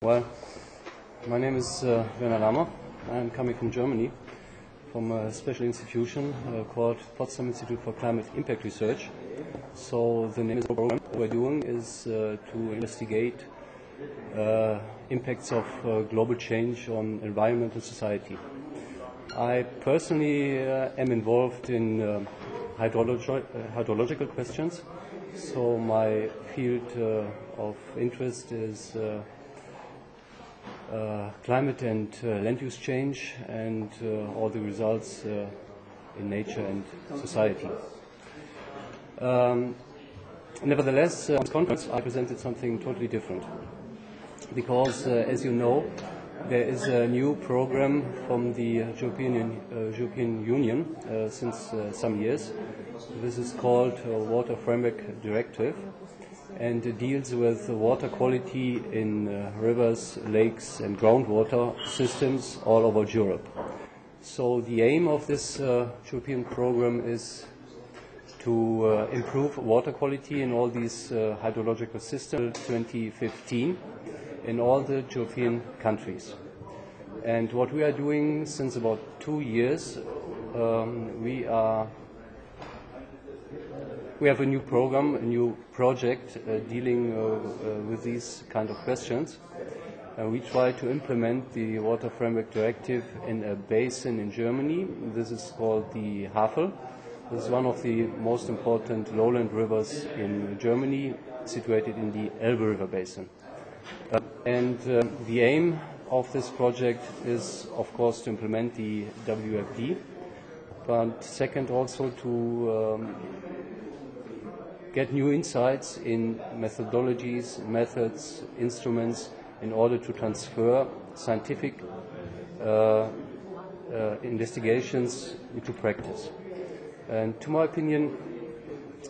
Well, my name is Werner Lamer. I'm coming from Germany, from a special institution called Potsdam Institute for Climate Impact Research. So the name of the program we're doing is to investigate impacts of global change on environment and society. I personally am involved in hydrological questions, so my field of interest is climate and land use change and all the results in nature and society. Nevertheless, on this conference I presented something totally different because, as you know, there is a new program from the European Union since some years. This is called Water Framework Directive, and it deals with water quality in rivers, lakes and groundwater systems all over Europe. So the aim of this European program is to improve water quality in all these hydrological systems 2015 in all the European countries. And what we are doing since about 2 years, we have a new program, a new project dealing with these kind of questions. We try to implement the Water Framework Directive in a basin in Germany. This is called the Havel. This is one of the most important lowland rivers in Germany, situated in the Elbe River basin. The aim of this project is, of course, to implement the WFD, but second also to get new insights in methodologies, methods, instruments in order to transfer scientific investigations into practice. And to my opinion,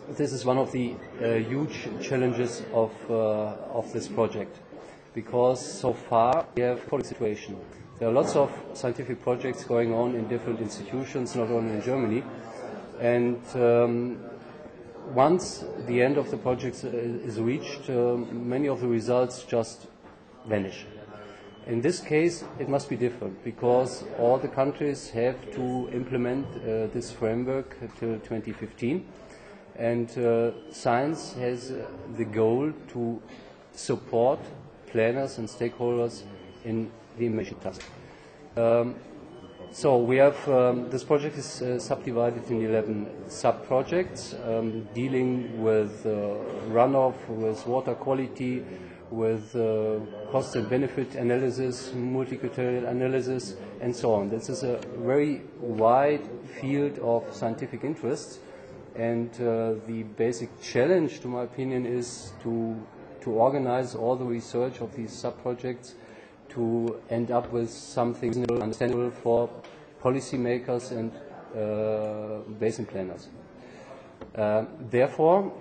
this is one of the huge challenges of this project, because so far we have a situation. There are lots of scientific projects going on in different institutions, not only in Germany, and once the end of the project is reached, many of the results just vanish. In this case, it must be different, because all the countries have to implement this framework till 2015, and science has the goal to support planners and stakeholders in the implementation task. So we have, this project is subdivided in 11 sub-projects dealing with runoff, with water quality, with cost and benefit analysis, multi-criterial analysis, and so on. This is a very wide field of scientific interests, and the basic challenge, to my opinion, is to organize all the research of these sub-projects to end up with something understandable for policymakers and basin planners. Therefore,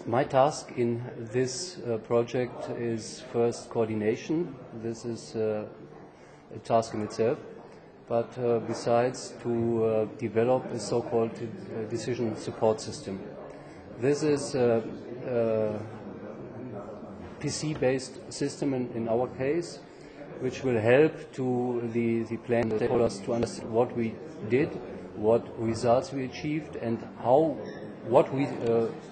my task in this project is first coordination. This is a task in itself, but besides to develop a so-called decision support system. This is a PC-based system in our case, which will help to the plan stakeholders to understand what we did, what results we achieved, and how what we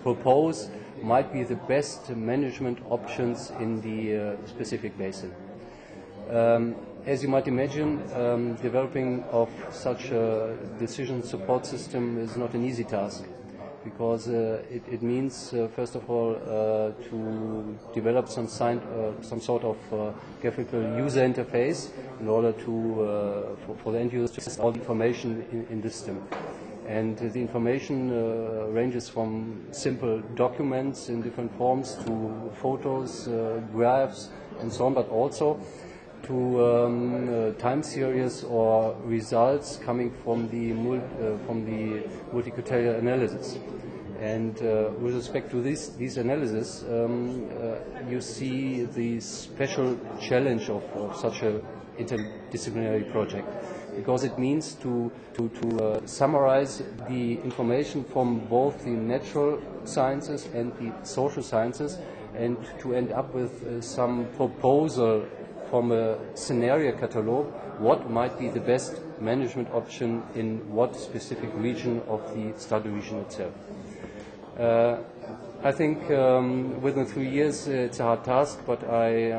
propose might be the best management options in the specific basin. As you might imagine, developing of such a decision support system is not an easy task, because it means, first of all, to develop some sort of graphical user interface in order to for the end users to access all the information in this system. And the information ranges from simple documents in different forms to photos, graphs, and so on, but also to time series or results coming from the multi-criterial analysis. And with respect to these analysis, you see the special challenge of such an interdisciplinary project, because it means to summarize the information from both the natural sciences and the social sciences and to end up with some proposal from a scenario catalog, what might be the best management option in what specific region of the study region itself. I think within 3 years it's a hard task, but I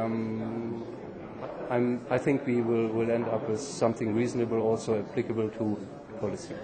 think we will end up with something reasonable, also applicable to policy.